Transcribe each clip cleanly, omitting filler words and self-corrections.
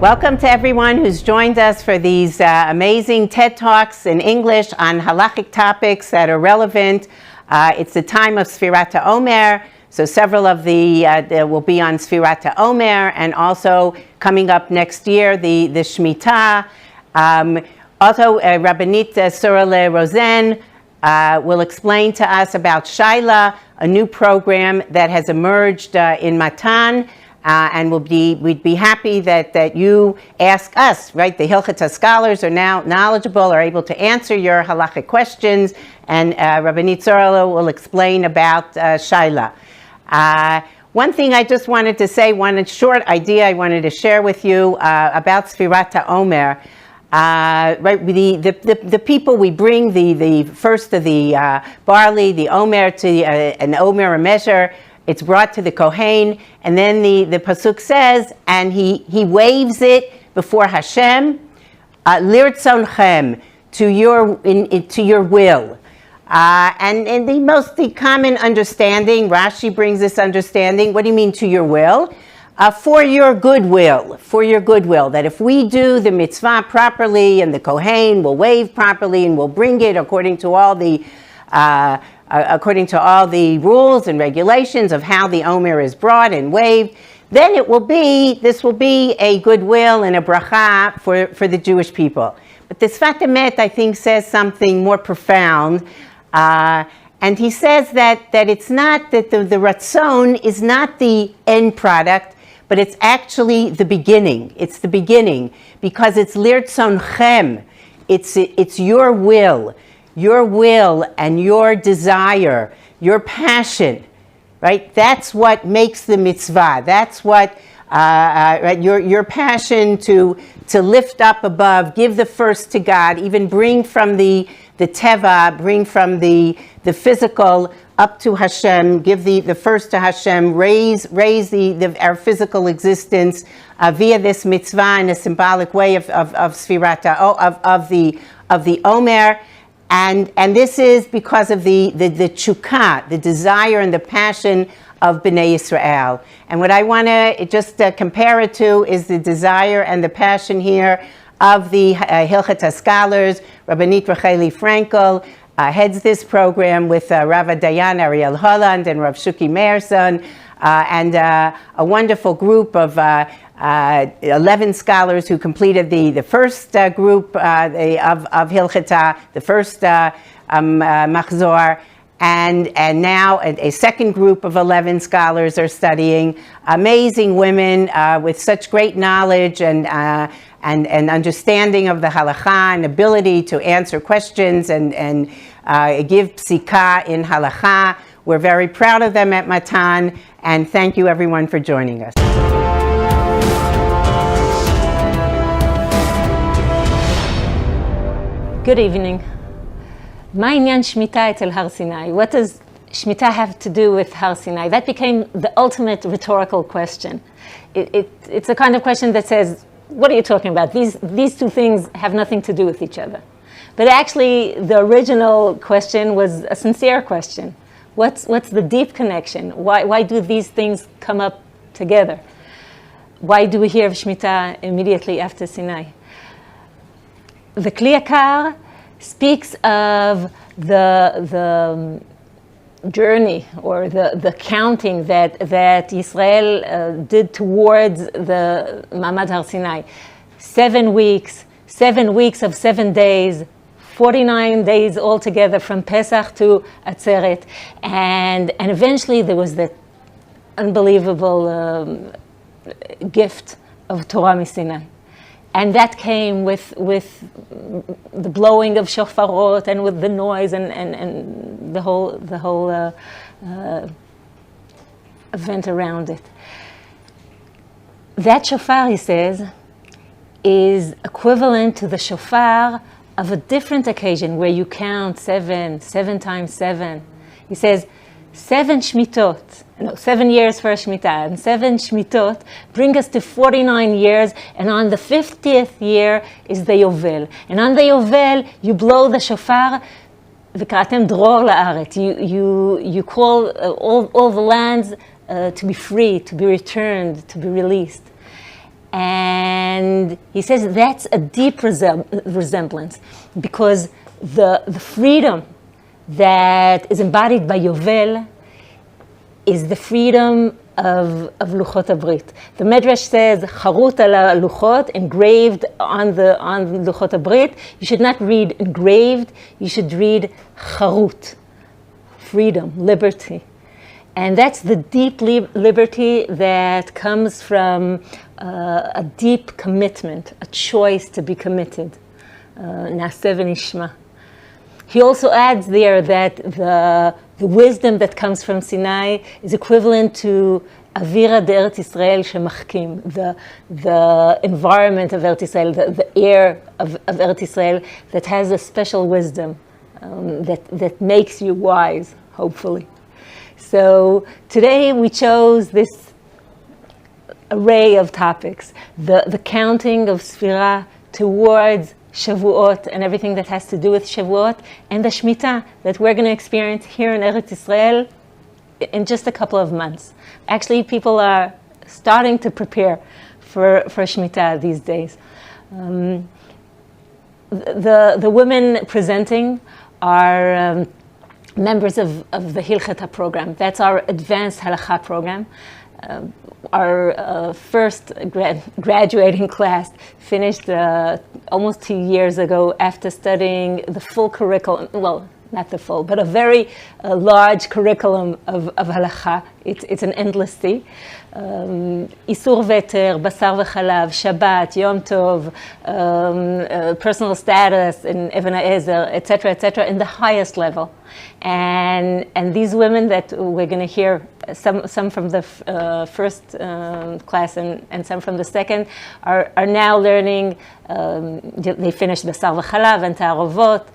Welcome to everyone who's joined us for these amazing TED Talks in English on halachic topics that are relevant. It's the time of Sefirat HaOmer, so several of the will be on Sefirat HaOmer, and also coming up next year, the Shmita. Also, Rabbanit Surale Rosen will explain to us about Shaila, a new program that has emerged in Matan. And we'd be happy that you ask us, right? The Hilkhata scholars are now knowledgeable, are able to answer your halachic questions, and Rabbanit Zorla will explain about Shaila. One thing I just wanted to say, one short idea I wanted to share with you about Sefirat HaOmer. Right, the people we bring the first of the barley, the Omer, to an Omer, a measure. It's brought to the Kohen, and then the pasuk says, and he waves it before Hashem, lirtzonchem, to your will. And the common understanding, Rashi brings this understanding. What do you mean to your will? For your goodwill, that if we do the mitzvah properly, and the Kohen will wave properly, and will bring it according to all the rules and regulations of how the Omer is brought and waved, then this will be a goodwill and a bracha for the Jewish people. But the Sfat Emet, I think, says something more profound, and he says that it's not that the ratzon is not the end product, but it's actually the beginning. It's the beginning because it's lirtzonchem. It's your will. Your will and your desire, your passion, right? That's what makes the mitzvah. That's what right, your passion to lift up above, give the first to God, even bring from the teva, bring from the physical up to Hashem, give the first to Hashem, raise our physical existence via this mitzvah in a symbolic way of Sefirat of the Omer. And this is because of the chukah, the desire and the passion of Bnei Yisrael. And what I want to just compare it to is the desire and the passion here of the Hilkhata scholars. Rabbanit Racheli Frankel heads this program with Rav Dayan Ariel Holland and Rav Shuki Meirson, and a wonderful group of 11 scholars who completed the first group of Hilkhata, the first Machzor, and now a second group of 11 scholars are studying. Amazing women with such great knowledge and understanding of the halakha and ability to answer questions and give psikah in halakha. We're very proud of them at Matan, and thank you everyone for joining us. Good evening. מה עניין שמיטה אצל הר סיני? What does Shmita have to do with Har Sinai? That became the ultimate rhetorical question. It's a kind of question that says, what are you talking about? These two things have nothing to do with each other. But actually, the original question was a sincere question. What's the deep connection? Why do these things come up together? Why do we hear of Shmita immediately after Sinai? The Kli Yakar speaks of the journey or the counting that Israel did towards the Ma'amad Har Sinai. 7 weeks of 7 days, 49 days altogether from Pesach to Atzeret. And eventually there was that unbelievable gift of Torah Misinai. And that came with the blowing of shofarot and with the noise and the whole event around it. That shofar, he says, is equivalent to the shofar of a different occasion where you count 7 times 7. He says 7 years for a Shmita, and 7 Shmitot bring us to 49 years, and on the 50th year is the Yovel. And on the Yovel, you blow the shofar, v'karatem dror la'aret. You call all the lands to be free, to be returned, to be released. And he says that's a deep resemblance, because the freedom that is embodied by Yovel is the freedom of Luchot HaBrit. The Medrash says, Charut ala Luchot, engraved on Luchot HaBrit. You should not read engraved, you should read Charut, freedom, liberty. And that's the deep liberty that comes from a deep commitment, a choice to be committed. Naseh v'nishma. He also adds there that the wisdom that comes from Sinai is equivalent to Avira d'Eretz Yisrael shemachkim, the environment of Eretz Yisrael, the air of Eretz Yisrael that has a special wisdom that makes you wise, hopefully. So today we chose this array of topics, the counting of Sefirah towards Shavuot and everything that has to do with Shavuot, and the Shmita that we're going to experience here in Eretz Yisrael in just a couple of months. Actually, people are starting to prepare for Shmita these days. The women presenting are members of the Hilkhata program. That's our advanced halakha program. Our first graduating class finished almost 2 years ago after studying the full curriculum, well, not the full, but a very large curriculum of halakha. It's an endless sea. Isur veter, basar v'chalav, Shabbat, Yom Tov, personal status in Even HaEzer, etc., in the highest level. And these women that we're going to hear, some from the first class and some from the second, are now learning. They finished Basar v'Chalav and Ta'arovot,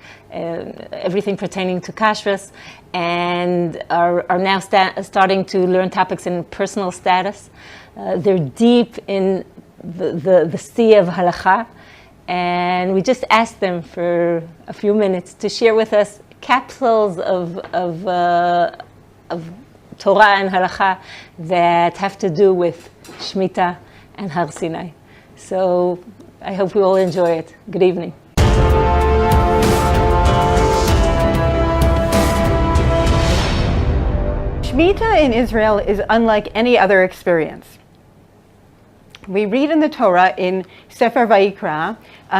everything pertaining to kashrus, and are now starting to learn topics in personal status. They're deep in the sea of halakha, and we just asked them for a few minutes to share with us capsules of Torah and halakha that have to do with Shmita and Har Sinai. So I hope we all enjoy it. Good evening. Shmita in Israel is unlike any other experience. We read in the Torah in Sefer Vayikra,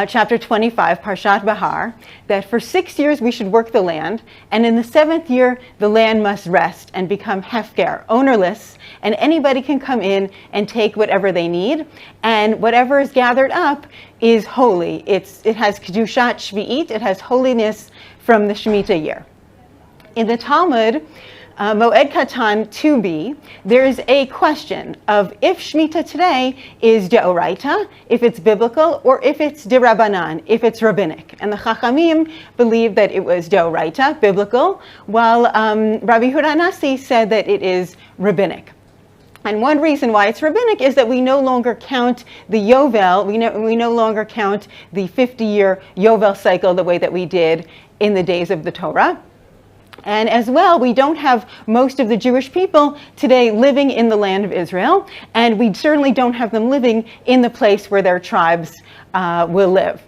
chapter 25, Parshat Bahar, that for 6 years we should work the land, and in the 7th year the land must rest and become hefker, ownerless, and anybody can come in and take whatever they need, and whatever is gathered up is holy. It has kedushat shvi'it, it has holiness from the Shemitah year. In the Talmud, Moed Katan 2b, there is a question of if Shmita today is deoraita, if it's biblical, or if it's derabanan, if it's rabbinic. And the Chachamim believe that it was deoraita, biblical, while Rabbi Yehuda Nasi said that it is rabbinic. And one reason why it's rabbinic is that we no longer count the Yovel, we no longer count the 50-year Yovel cycle the way that we did in the days of the Torah. And as well, we don't have most of the Jewish people today living in the land of Israel, and we certainly don't have them living in the place where their tribes will live.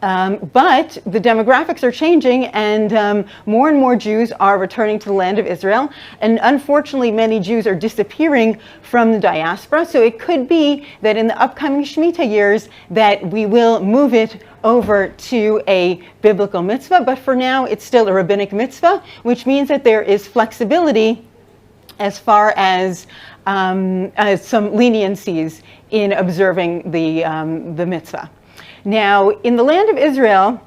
But the demographics are changing, and more and more Jews are returning to the land of Israel. And unfortunately, many Jews are disappearing from the diaspora. So it could be that in the upcoming Shemitah years that we will move it over to a biblical mitzvah. But for now, it's still a rabbinic mitzvah, which means that there is flexibility as far as some leniencies in observing the mitzvah. Now, in the land of Israel,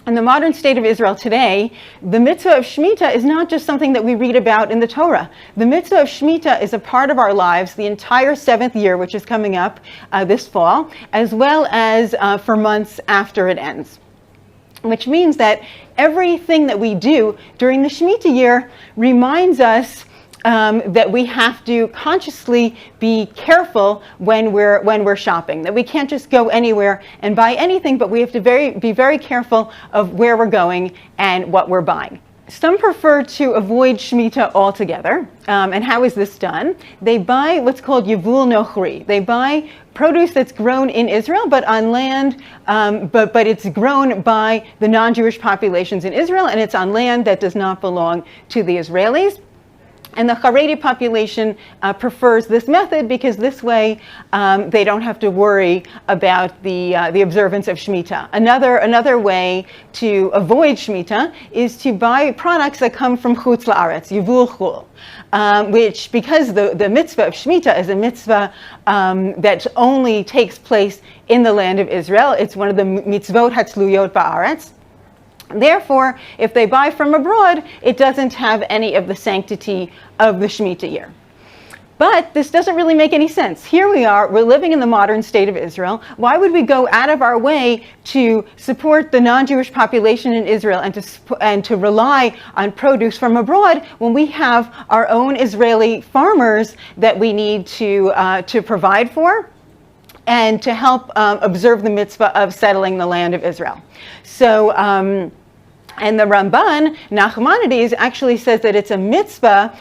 in the modern state of Israel today, the mitzvah of Shmita is not just something that we read about in the Torah. The mitzvah of Shmita is a part of our lives the entire 7th year, which is coming up this fall, as well as for months after it ends. Which means that everything that we do during the Shemitah year reminds us that we have to consciously be careful when we're shopping, that we can't just go anywhere and buy anything, but we have to be very careful of where we're going and what we're buying. Some prefer to avoid Shmita altogether. And how is this done? They buy what's called Yevul Nochri. They buy produce that's grown in Israel, but on land, but it's grown by the non-Jewish populations in Israel, and it's on land that does not belong to the Israelis. And the Haredi population prefers this method because this way they don't have to worry about the observance of Shemitah. Another way to avoid Shemitah is to buy products that come from Chutz La'aretz, Yevul Chul, which, because the mitzvah of Shemitah is a mitzvah that only takes place in the land of Israel. It's one of the mitzvot hatzluyot ba'aretz. Therefore, if they buy from abroad, it doesn't have any of the sanctity of the Shemitah year. But this doesn't really make any sense. Here we are, we're living in the modern state of Israel. Why would we go out of our way to support the non-Jewish population in Israel and to rely on produce from abroad when we have our own Israeli farmers that we need to provide for and to help observe the mitzvah of settling the land of Israel? So, and the Ramban, Nachmanides, actually says that it's a mitzvah.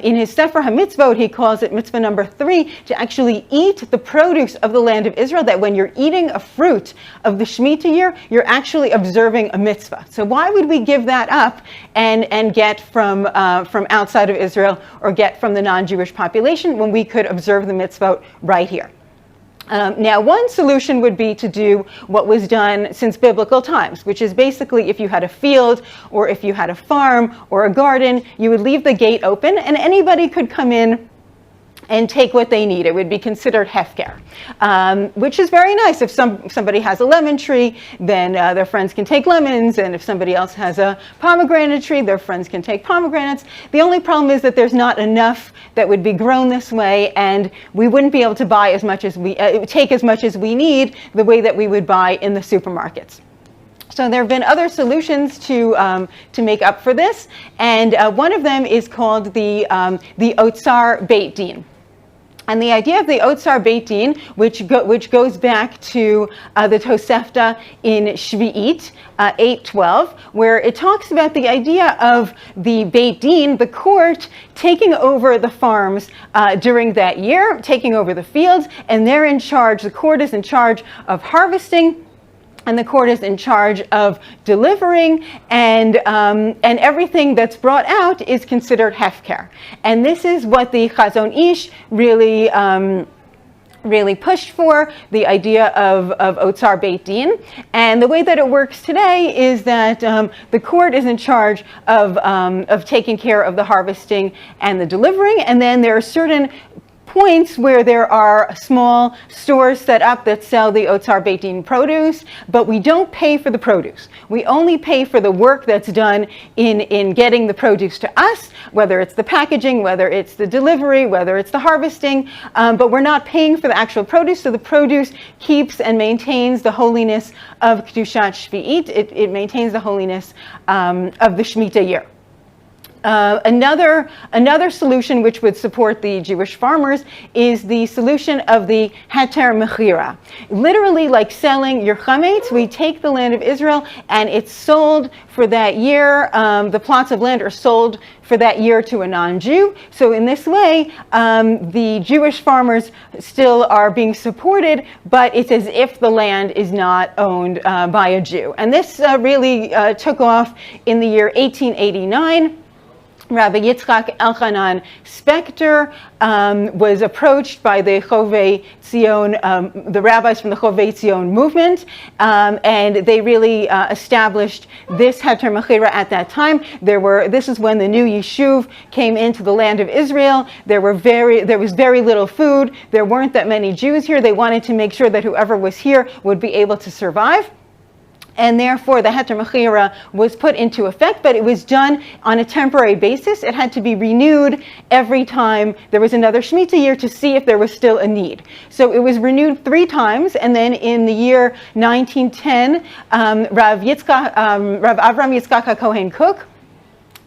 In his Sefer HaMitzvot, he calls it mitzvah number 3, to actually eat the produce of the land of Israel, that when you're eating a fruit of the Shemitah year, you're actually observing a mitzvah. So why would we give that up and get from outside of Israel or get from the non-Jewish population when we could observe the mitzvot right here? Now, one solution would be to do what was done since biblical times, which is basically if you had a field or if you had a farm or a garden, you would leave the gate open and anybody could come in and take what they need. It would be considered hefker, which is very nice. If somebody has a lemon tree, then their friends can take lemons, and if somebody else has a pomegranate tree, their friends can take pomegranates. The only problem is that there's not enough that would be grown this way, and we wouldn't be able to buy as much as take as much as we need the way that we would buy in the supermarkets. So there have been other solutions to make up for this, and one of them is called the Otsar Beit Din. And the idea of the Otsar Beit Din, which goes back to the Tosefta in Shvi'it 8:12, where it talks about the idea of the Beit Din, the court, taking over the farms during that year, taking over the fields, and they're in charge. The court is in charge of harvesting, and the court is in charge of delivering, and everything that's brought out is considered hefker. And this is what the Chazon Ish really pushed for, the idea of Otsar Beit Din. And the way that it works today is that the court is in charge of taking care of the harvesting and the delivering, and then there are certain points where there are small stores set up that sell the Otsar Beit Din produce, but we don't pay for the produce. We only pay for the work that's done in getting the produce to us, whether it's the packaging, whether it's the delivery, whether it's the harvesting, but we're not paying for the actual produce, so the produce keeps and maintains the holiness of Kedushat Shvi'it. It maintains the holiness of the Shemitah year. Another solution which would support the Jewish farmers is the solution of the Heter Mechira. Literally like selling your chametz, we take the land of Israel and it's sold for that year. The plots of land are sold for that year to a non-Jew. So in this way, the Jewish farmers still are being supported, but it's as if the land is not owned by a Jew. And this really took off in the year 1889. Rabbi Yitzchak Elchanan Spector was approached by the Chovei Tzion, the rabbis from the Chovei Tzion movement, and they really established this Heter Mechira at that time. This is when the new Yishuv came into the land of Israel. There was very little food. There weren't that many Jews here. They wanted to make sure that whoever was here would be able to survive. And therefore, the Heter Mechira was put into effect, but it was done on a temporary basis. It had to be renewed every time there was another Shemitah year to see if there was still a need. So it was renewed 3 times, and then in the year 1910, Rav Avram Yitzchak HaKohen Cook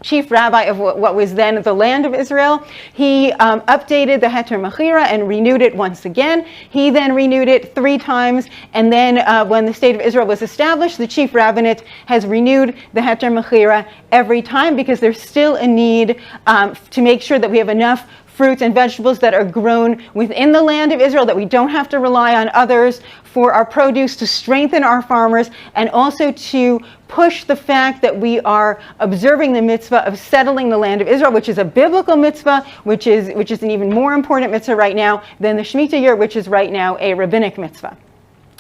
chief rabbi of what was then the land of Israel. He updated the Heter Mechira and renewed it once again. He then renewed it 3 times, and then when the state of Israel was established, the chief rabbinate has renewed the Heter Mechira every time, because there's still a need to make sure that we have enough fruits and vegetables that are grown within the land of Israel, that we don't have to rely on others for our produce, to strengthen our farmers, and also to push the fact that we are observing the mitzvah of settling the land of Israel, which is a biblical mitzvah, which is an even more important mitzvah right now than the Shemitah year, which is right now a rabbinic mitzvah.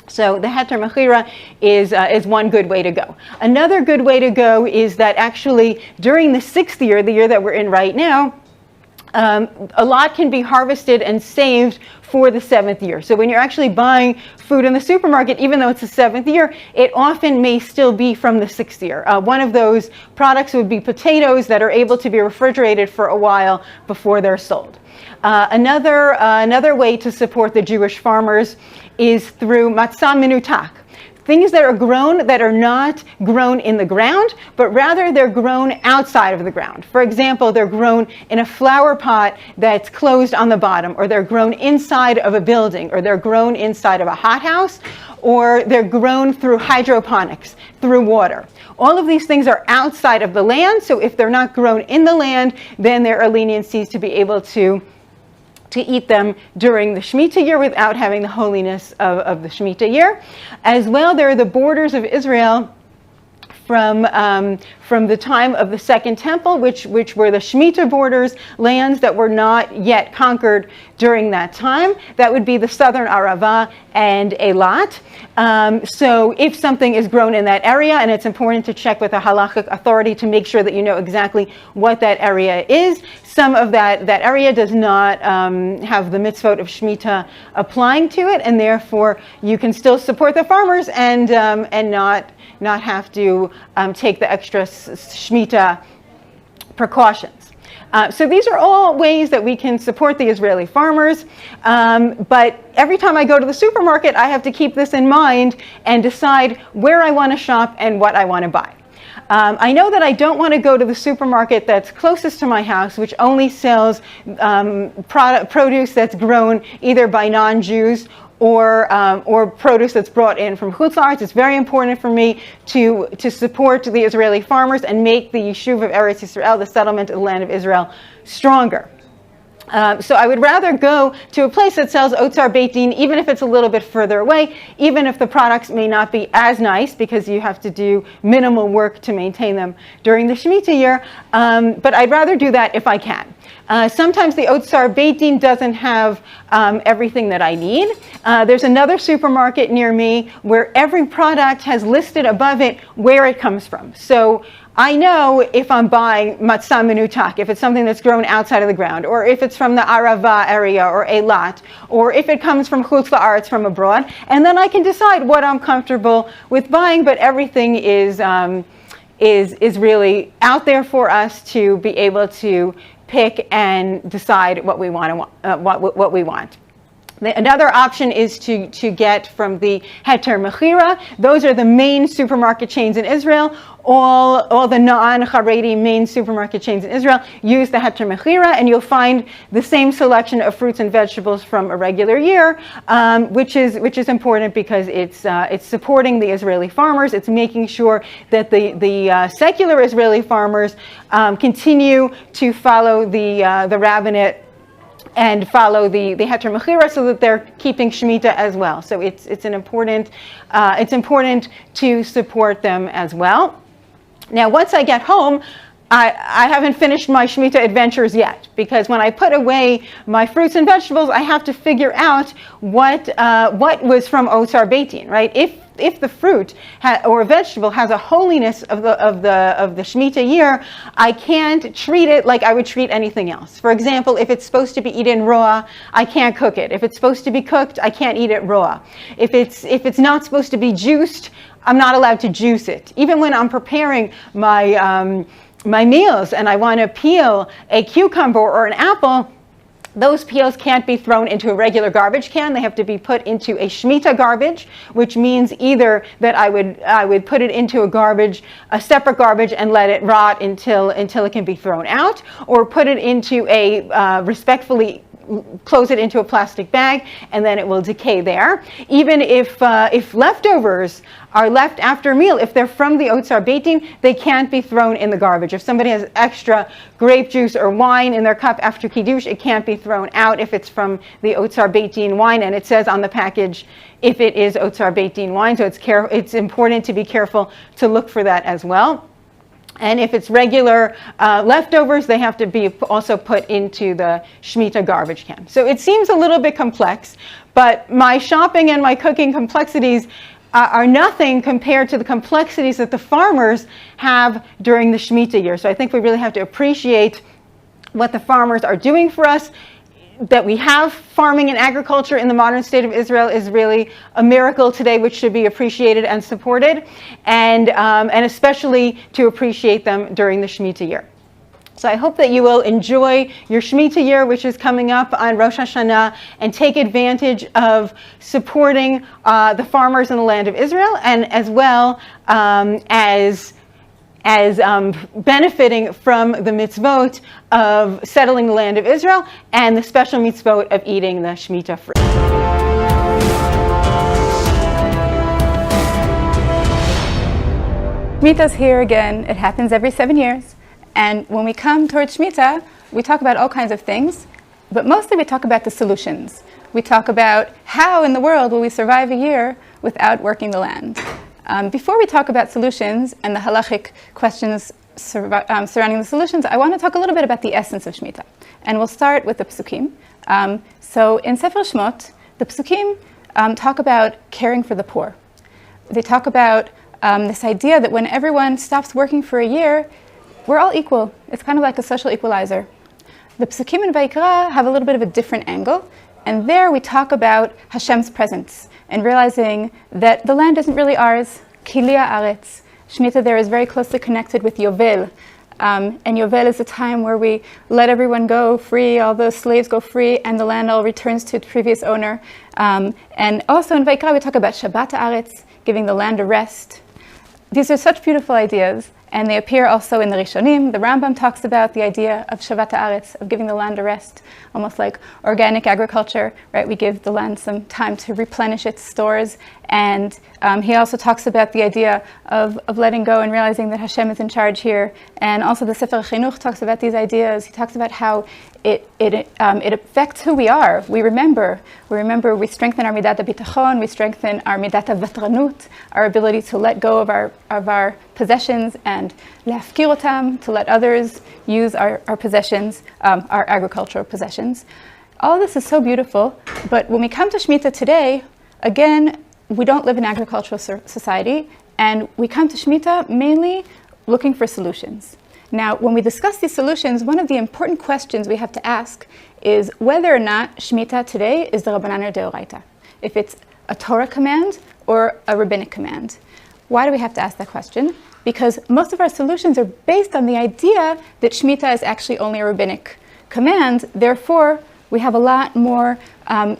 So the Heter Mechira is one good way to go. Another good way to go is that actually during the 6th year, the year that we're in right now, a lot can be harvested and saved for the 7th year. So when you're actually buying food in the supermarket, even though it's the 7th year, it often may still be from the 6th year. One of those products would be potatoes that are able to be refrigerated for a while before they're sold. Another way to support the Jewish farmers is through matzah minutak. Things that are grown that are not grown in the ground, but rather they're grown outside of the ground. For example, they're grown in a flower pot that's closed on the bottom, or they're grown inside of a building, or they're grown inside of a hothouse, or they're grown through hydroponics, through water. All of these things are outside of the land, so if they're not grown in the land, then there are leniencies to be able to eat them during the Shemitah year without having the holiness of the Shemitah year. As well, there are the borders of Israel from the time of the Second Temple, which were the Shemitah borders, lands that were not yet conquered during that time. That would be the southern Arava and Eilat. So if something is grown in that area, and it's important to check with a halachic authority to make sure that you know exactly what that area is. Some of that area does not have the mitzvot of Shemitah applying to it, and therefore you can still support the farmers and not have to take the extra Shemitah precautions. So these are all ways that we can support the Israeli farmers, but every time I go to the supermarket, I have to keep this in mind and decide where I want to shop and what I want to buy. I know that I don't want to go to the supermarket that's closest to my house, which only sells produce that's grown either by non-Jews or produce that's brought in from Chutz La'aretz. It's very important for me to support the Israeli farmers and make the Yishuv of Eretz Yisrael, the settlement of the land of Israel, stronger. So I would rather go to a place that sells Otzar Beit Din, even if it's a little bit further away, even if the products may not be as nice, because you have to do minimal work to maintain them during the Shemitah year, but I'd rather do that if I can. Sometimes the Otzar Beit Din doesn't have everything that I need. There's another supermarket near me where every product has listed above it where it comes from. So I know if I'm buying matzah minutak, if it's something that's grown outside of the ground, or if it's from the Arava area or Eilat, or if it comes from Chutz La'aretz, from abroad, and then I can decide what I'm comfortable with buying. But everything is really out there for us to be able to pick and decide what we want. What we want. Another option is to get from the Heter Mechira. Those are the main supermarket chains in Israel. All the non-Haredi main supermarket chains in Israel use the Heter Mechira, and you'll find the same selection of fruits and vegetables from a regular year, which is important because it's supporting the Israeli farmers. It's making sure that the secular Israeli farmers continue to follow the rabbinate and follow the Heter Mechira, so that they're keeping Shemitah as well. So it's important to support them as well. Now, once I get home, I haven't finished my Shemitah adventures yet, because when I put away my fruits and vegetables, I have to figure out what was from Otzar Beit Din, right? If the fruit or vegetable has a holiness of the Shemitah year, I can't treat it like I would treat anything else. For example, if it's supposed to be eaten raw, I can't cook it. If it's supposed to be cooked, I can't eat it raw. If it's not supposed to be juiced, I'm not allowed to juice it. Even when I'm preparing my meals and I want to peel a cucumber or an apple, Those POs can't be thrown into a regular garbage can. They have to be put into a Shmita garbage, which means either that I would put it into a separate garbage and let it rot until it can be thrown out, or put it into respectfully close it into a plastic bag, and then it will decay there. Even if leftovers are left after a meal, if they're from the Otzar Beit Din, they can't be thrown in the garbage. If somebody has extra grape juice or wine in their cup after Kiddush, it can't be thrown out if it's from the Otzar Beit Din wine, and it says on the package if it is Otzar Beit Din wine, so it's important to be careful to look for that as well. And if it's regular leftovers, they have to be also put into the Shmita garbage can. So it seems a little bit complex, but my shopping and my cooking complexities are nothing compared to the complexities that the farmers have during the Shmita year. So I think we really have to appreciate what the farmers are doing for us. That we have farming and agriculture in the modern state of Israel is really a miracle today, which should be appreciated and supported, and especially to appreciate them during the Shemitah year. So I hope that you will enjoy your Shemitah year, which is coming up on Rosh Hashanah, and take advantage of supporting the farmers in the land of Israel, and as well as benefiting from the mitzvot of settling the land of Israel and the special mitzvot of eating the Shemitah fruit. Shemitah's here again. It happens every 7 years. And when we come towards Shemitah, we talk about all kinds of things, but mostly we talk about the solutions. We talk about how in the world will we survive a year without working the land. Before we talk about solutions and the halachic questions surrounding the solutions, I want to talk a little bit about the essence of Shemitah. And we'll start with the Psukim. So in Sefer Shmot, the Psukim talk about caring for the poor. They talk about this idea that when everyone stops working for a year, we're all equal. It's kind of like a social equalizer. The Psukim in Vayikra have a little bit of a different angle. And there we talk about Hashem's presence and realizing that the land isn't really ours. Kilia Aretz. Shemitah there is very closely connected with Yovel. And Yovel is a time where we let everyone go free, all the slaves go free, and the land all returns to its previous owner. And also in Vayikra we talk about Shabbat Aretz, giving the land a rest. These are such beautiful ideas. And they appear also in the Rishonim. The Rambam talks about the idea of Shabbat Haaretz, of giving the land a rest, almost like organic agriculture, right? We give the land some time to replenish its stores. And he also talks about the idea of letting go and realizing that Hashem is in charge here. And also the Sefer Chinuch talks about these ideas. He talks about how it affects who we are. We remember, we strengthen our midat bitachon, we strengthen our midat vatranut, our ability to let go of our possessions and lafkir otam, to let others use our possessions, our agricultural possessions. All this is so beautiful, but when we come to Shemitah today, again, we don't live in an agricultural society, and we come to Shemitah mainly looking for solutions. Now, when we discuss these solutions, one of the important questions we have to ask is whether or not Shemitah today is the Rabbanan or Deoraita, if it's a Torah command or a rabbinic command. Why do we have to ask that question? Because most of our solutions are based on the idea that Shemitah is actually only a rabbinic command. Therefore, we have a lot more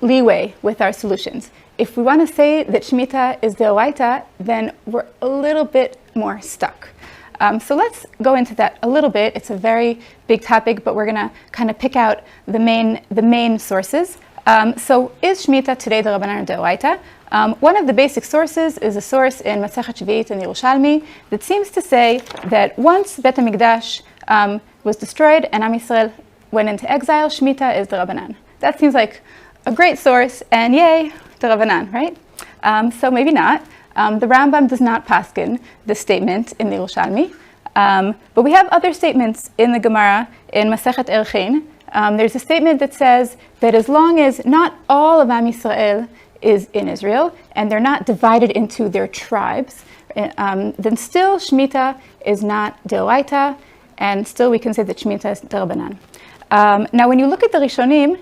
leeway with our solutions. If we want to say that Shemitah is Deoraita, then we're a little bit more stuck. So let's go into that a little bit. It's a very big topic, but we're going to kind of pick out the main sources. So is Shemitah today the Rabbanan or Deoraita? One of the basic sources is a source in Masechet Shvi'it in Yerushalmi that seems to say that once Bet HaMikdash was destroyed and Am Yisrael went into exile, Shemitah is the Rabbanan. That seems like a great source, and yay, the Rabbanan, right? So maybe not. The Rambam does not paskin this statement in the Yerushalmi, but we have other statements in the Gemara in Masechet Erchin. There's a statement that says that as long as not all of Am Yisrael is in Israel and they're not divided into their tribes, then still Shemitah is not Deoraita, and still we can say that Shemitah is Derabanan. Now, when you look at the Rishonim,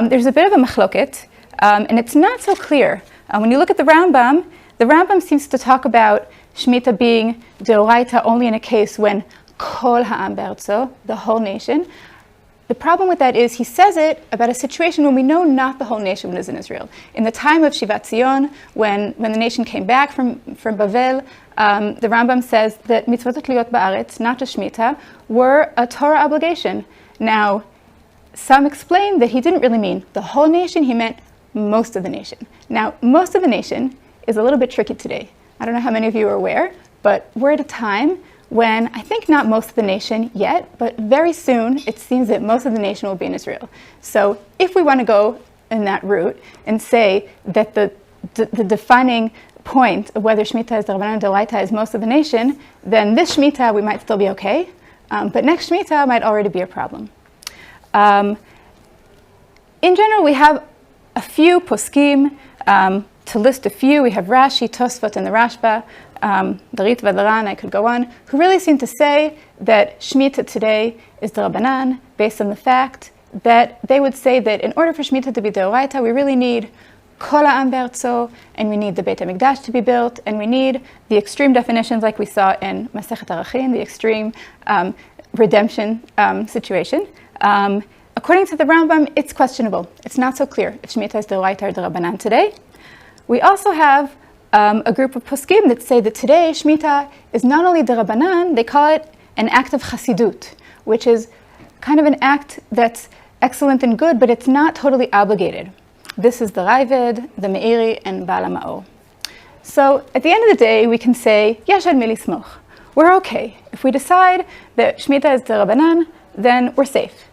there's a bit of a machloket, and it's not so clear. When you look at the Rambam seems to talk about Shemitah being Deoraita only in a case when Kol Ha'am Be'artzo, the whole nation. the problem with that is he says it about a situation when we know not the whole nation was in Israel. In the time of Shivat Zion, when the nation came back from Bavel, the Rambam says that mitzvot tliyot ba'aretz, not just Shmita, were a Torah obligation. Now, some explain that he didn't really mean the whole nation, he meant most of the nation. Now, most of the nation is a little bit tricky today. I don't know how many of you are aware, but we're at a time when I think not most of the nation yet, but very soon it seems that most of the nation will be in Israel. So if we want to go in that route and say that the defining point of whether Shmita is D'Rabbanan D'Oraita is most of the nation, then this Shmita we might still be okay, but next Shmita might already be a problem. In general, we have a few poskim. To list a few, we have Rashi, Tosfot, and the Rashba, the Ritva, the Ran, I could go on, who really seem to say that Shmita today is D'Rabbanan, based on the fact that they would say that in order for Shmita to be D'Oraita, we really need Kol ha'am be'artzo, and we need the Beit HaMikdash to be built, and we need the extreme definitions like we saw in Masechet Arachin, the extreme redemption situation. According to the Rambam, it's questionable. It's not so clear if Shmita is D'Oraita or D'Rabbanan today. We also have a group of poskim that say that today Shmita is not only D'Rabbanan, they call it an act of Chassidut, which is kind of an act that's excellent and good, but it's not totally obligated. This is the Raavad, the Meiri, and Baal HaMaor. So at the end of the day, we can say, Yesh al mi lismoch. We're okay. If we decide that Shmita is D'Rabbanan, then we're safe.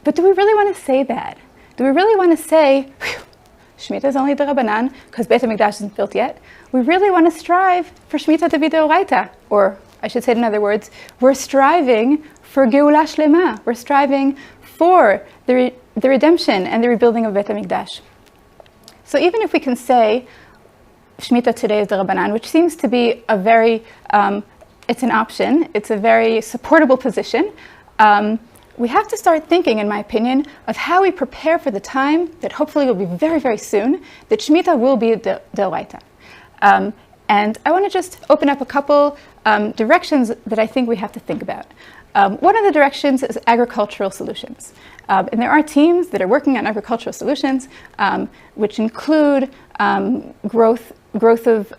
But do we really want to say that? Do we really want to say, Shmita is only D'Rabbanan because Beit HaMikdash isn't built yet? We really want to strive for Shmita to be D'Oraita. Or, I should say it in other words, we're striving for Geula Shlema. We're striving for the redemption and the rebuilding of Beit HaMikdash. So even if we can say Shmita today is D'Rabbanan, which seems to be a very, it's an option, it's a very supportable position, we have to start thinking, in my opinion, of how we prepare for the time that hopefully will be very, very soon, that Shmita will be D'Oraita. And I want to just open up a couple directions that I think we have to think about. One of the directions is agricultural solutions. And there are teams that are working on agricultural solutions, which include growth of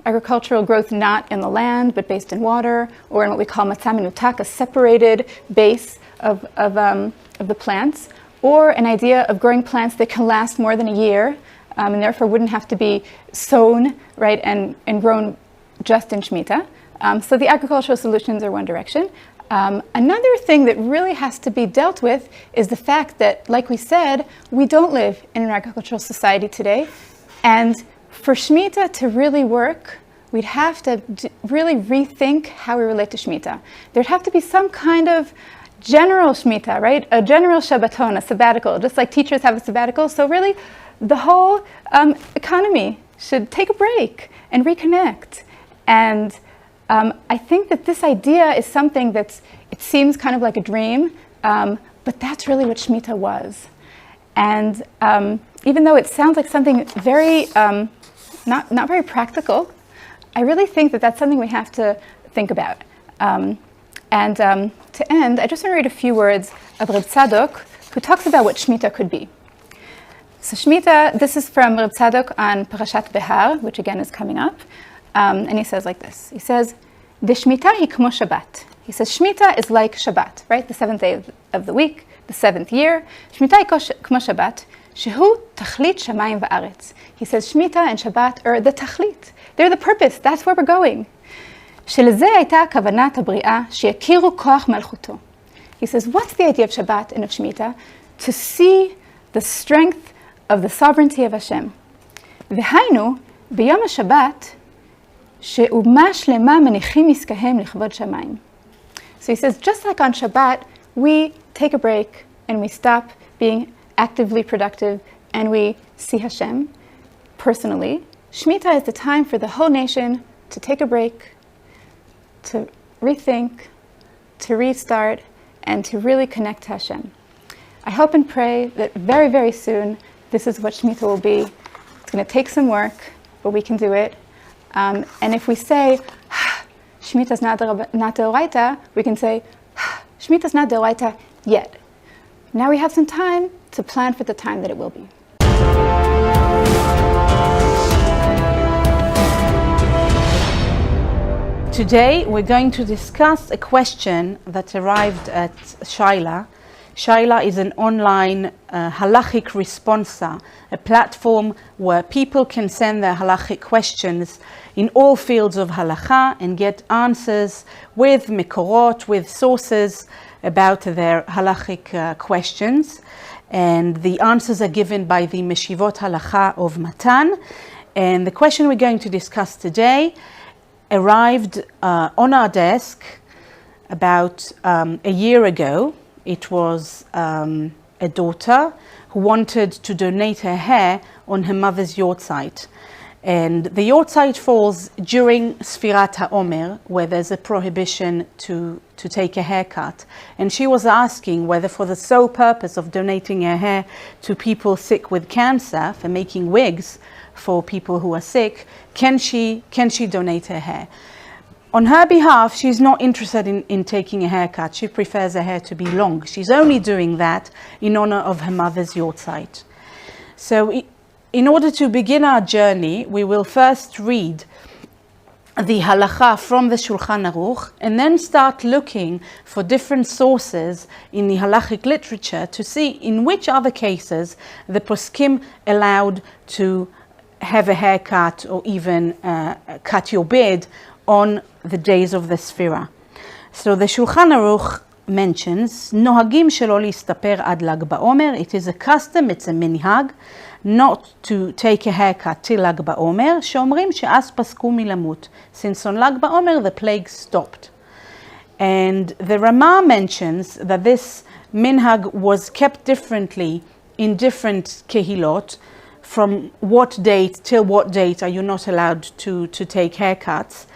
agricultural growth not in the land, but based in water, or in what we call matzah minutak, a separated base of the plants, or an idea of growing plants that can last more than a year, and therefore wouldn't have to be sown, right, and grown just in Shmita. So the agricultural solutions are one direction. Another thing that really has to be dealt with is the fact that, like we said, we don't live in an agricultural society today, and for Shmita to really work, we'd have to really rethink how we relate to Shmita. There'd have to be some kind of general Shmita, right? A general Shabbaton, a sabbatical, just like teachers have a sabbatical. So really, the whole economy should take a break and reconnect. And I think that this idea is something it seems kind of like a dream, but that's really what Shmita was. And even though it sounds like something very, not very practical, I really think that that's something we have to think about. To end, I just want to read a few words of Reb Tzadok, who talks about what Shmita could be. So Shmita, this is from Reb Tzadok on Parashat Behar, which again is coming up, and he says like this. He says, "The Shmita hi kmo Shabbat." He says Shmita is like Shabbat, right? The seventh day of the week, the seventh year. Shmita hi kmo Shabbat, shehu tachlit shamayim va'aretz. He says Shmita and Shabbat are the tachlit. They're the purpose. That's where we're going. שלזה הייתה כוונת הבריאה שיכירו כוח מלכותו. He says, what's the idea of Shabbat and of Shemitah? To see the strength of the sovereignty of Hashem. והיינו, ביום השבת, שאומה שלמה מניחים עסקיהם לכבוד שמיים. So he says, just like on Shabbat, we take a break and we stop being actively productive and we see Hashem personally. Shemitah is the time for the whole nation to take a break, to rethink, to restart, and to really connect to Hashem. I hope and pray that very, very soon, this is what Shemitah will be. It's going to take some work, but we can do it. And if we say, Shemitah is not D'Oraita, we can say, Shemitah is not D'Oraita yet. Now we have some time to plan for the time that it will be. Today we're going to discuss a question that arrived at Shaila. Shaila is an online halachic responsa, a platform where people can send their halachic questions in all fields of halacha and get answers with mekorot, with sources about their halachic questions. And the answers are given by the Meshivot Halacha of Matan. And the question we're going to discuss today arrived on our desk about a year ago. It was a daughter who wanted to donate her hair on her mother's yahrzeit. And the yahrzeit falls during Sefirat HaOmer, where there's a prohibition to take a haircut. And she was asking whether, for the sole purpose of donating her hair to people sick with cancer, for making wigs for people who are sick, can she donate her hair? On her behalf, she's not interested in taking a haircut. She prefers her hair to be long. She's only doing that in honor of her mother's yahrzeit. So in order to begin our journey, we will first read the halacha from the Shulchan Aruch and then start looking for different sources in the halachic literature to see in which other cases the poskim allowed to have a haircut or even cut your beard on the days of the Sefira. So the Shulchan Aruch mentions, Nohagim shelo listaper ad Lag BaOmer. It is a custom, it's a minhag, not to take a haircut till Lag BaOmer. שאומרים שאז פסקו מלמות. Since on Lag BaOmer the plague stopped. And the Ramah mentions that this minhag was kept differently in different kehilot. From what date till what date are you not allowed to take haircuts?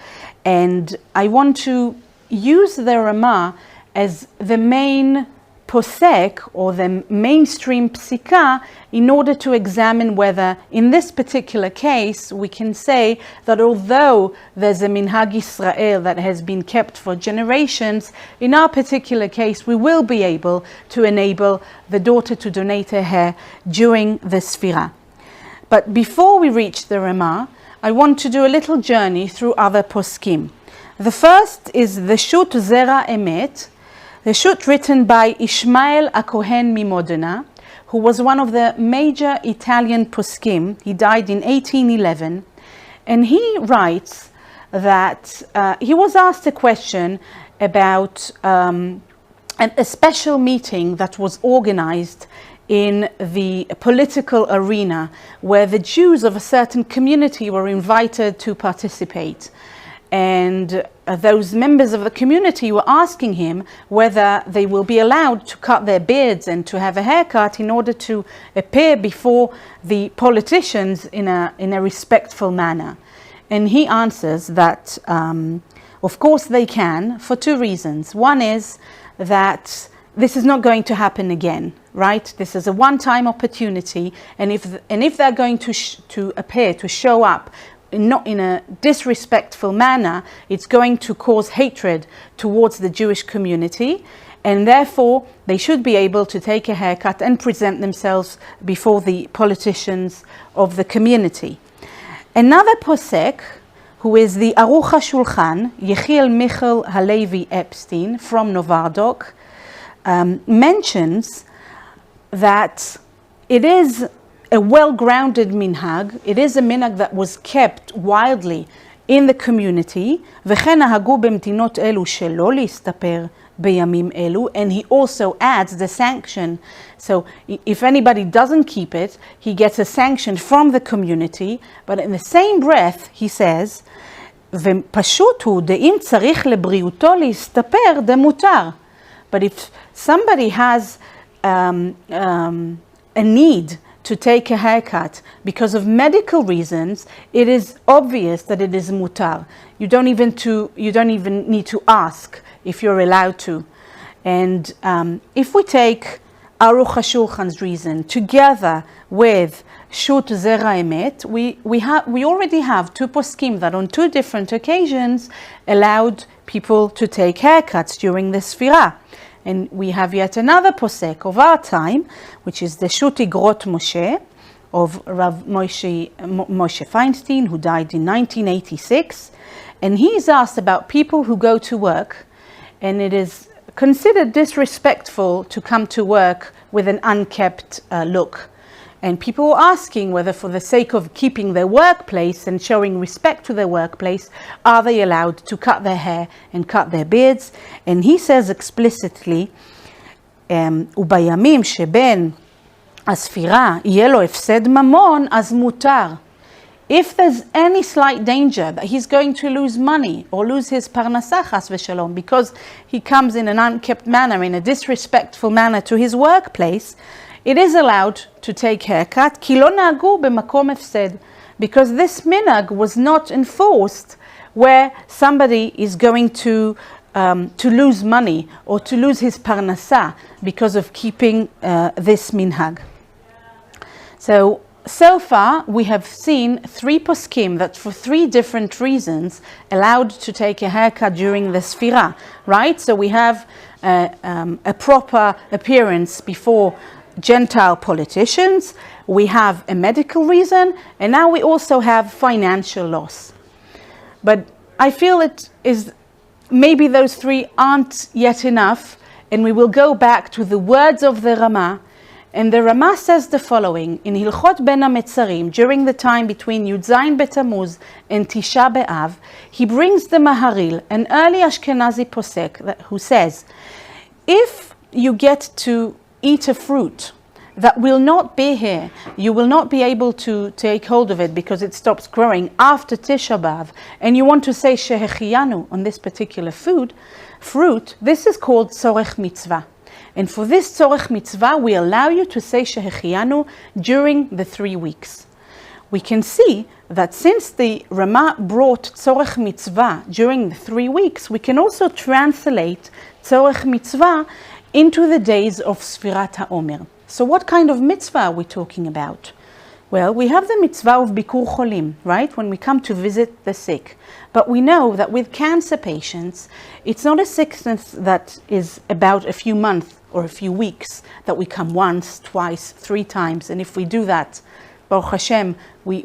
And I want to use the Ramah as the main posek or the mainstream psika in order to examine whether in this particular case we can say that although there's a minhag Israel that has been kept for generations, in our particular case we will be able to enable the daughter to donate her hair during the Sefira. But before we reach the Ramah, I want to do a little journey through other poskim. The first is the Shut Zera Emet, the Shut written by Ishmael HaKohen Mimodena, who was one of the major Italian poskim. He died in 1811, and he writes that he was asked a question about a special meeting that was organized in the political arena where the Jews of a certain community were invited to participate. And those members of the community were asking him whether they will be allowed to cut their beards and to have a haircut in order to appear before the politicians in a respectful manner. And he answers that of course they can, for two reasons. One is that this is not going to happen again, right? This is a one-time opportunity, and if they're going to appear, to show up, not in a disrespectful manner, it's going to cause hatred towards the Jewish community, and therefore they should be able to take a haircut and present themselves before the politicians of the community. Another posek, who is the Aruch HaShulchan, Yechiel Michal Halevi Epstein from Novardok, mentions that it is a well-grounded minhag. It is a minhag that was kept widely in the community. וכן נהגו במדינות אלו שלא להסתפר בימים אלו. And he also adds the sanction. So if anybody doesn't keep it, he gets a sanction from the community. But in the same breath, he says, ופשוט הוא דאם צריך לבריאותו להסתפר דמותר. But if somebody has a need to take a haircut because of medical reasons, it is obvious that it is mutar. You don't even need to ask if you're allowed to. And if we take Aruch HaShulchan's reason together with Shut Zera Emet, we already have two poskim that on two different occasions allowed people to take haircuts during the Sefira. And we have yet another posek of our time, which is the Shuti Grot Moshe of Rav Moshe Feinstein, who died in 1986. And he's asked about people who go to work, and it is considered disrespectful to come to work with an unkempt look. And people were asking whether, for the sake of keeping their workplace and showing respect to their workplace, are they allowed to cut their hair and cut their beards? And he says explicitly, ובימים שבין הספירה יהיה לו הפסד ממון, אז מותר. If there's any slight danger that he's going to lose money or lose his parnasah chas v'shalom because he comes in an unkempt manner, in a disrespectful manner to his workplace, it is allowed to take haircut, כי לא נהגו במקום הפסד, because this minhag was not enforced where somebody is going to lose money or to lose his parnasah because of keeping this minhag. So far, we have seen 3 poskim that for 3 different reasons allowed to take a haircut during the Sfira, right? So we have a proper appearance before Gentile politicians, we have a medical reason, and now we also have financial loss. But I feel it is maybe those 3 aren't yet enough, and we will go back to the words of the Rama. And the Rama says the following, in Hilchot Ben HaMetzarim, during the time between Yud Zayin Betamuz and Tisha B'Av, he brings the Maharil, an early Ashkenazi posek, who says, if you get to eat a fruit that will not be here, you will not be able to take hold of it because it stops growing after Tisha B'Av, and you want to say Shehechiyanu on this particular fruit, this is called Tzorech Mitzvah. And for this Tzorech Mitzvah, we allow you to say Shehechiyanu during the 3 weeks. We can see that since the Rama brought Tzorech Mitzvah during the 3 weeks, we can also translate Tzorech Mitzvah into the days of Sefirat HaOmer. So what kind of mitzvah are we talking about? Well, we have the mitzvah of Bikur Cholim, right? When we come to visit the sick. But we know that with cancer patients, it's not a sickness that is about a few months or a few weeks, that we come once, twice, 3 times. And if we do that, Baruch Hashem, we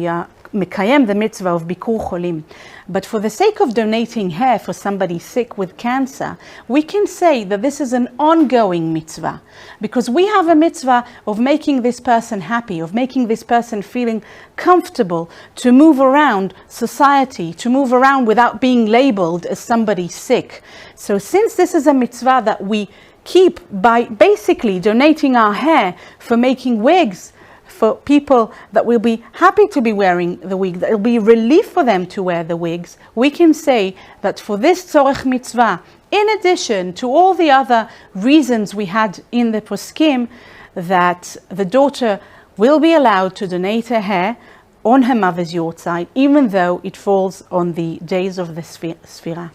are mekayem the mitzvah of Bikur Cholim. But for the sake of donating hair for somebody sick with cancer, we can say that this is an ongoing mitzvah, because we have a mitzvah of making this person happy, of making this person feeling comfortable to move around society, to move around without being labeled as somebody sick. So since this is a mitzvah that we keep by basically donating our hair for making wigs for people that will be happy to be wearing the wig, that it will be relief for them to wear the wigs, we can say that for this Tzorech Mitzvah, in addition to all the other reasons we had in the poskim, that the daughter will be allowed to donate her hair on her mother's yortzeit, even though it falls on the days of the Sfira.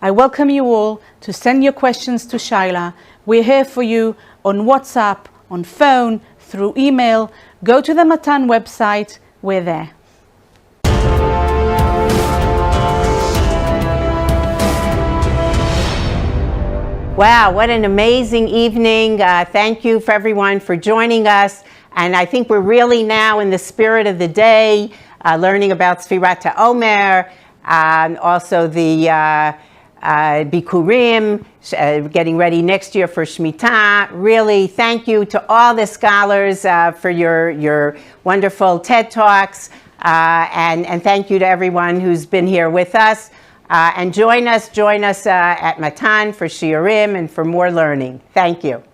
I welcome you all to send your questions to Shaila. We're here for you on WhatsApp, on phone, through email. Go to the Matan website, we're there. Wow, what an amazing evening. Thank you for everyone for joining us. And I think we're really now in the spirit of the day, learning about Sefirat HaOmer, also the Bikurim, getting ready next year for Shmita. Really, thank you to all the scholars for your wonderful TED Talks, and thank you to everyone who's been here with us. And join us at Matan for Shiurim and for more learning. Thank you.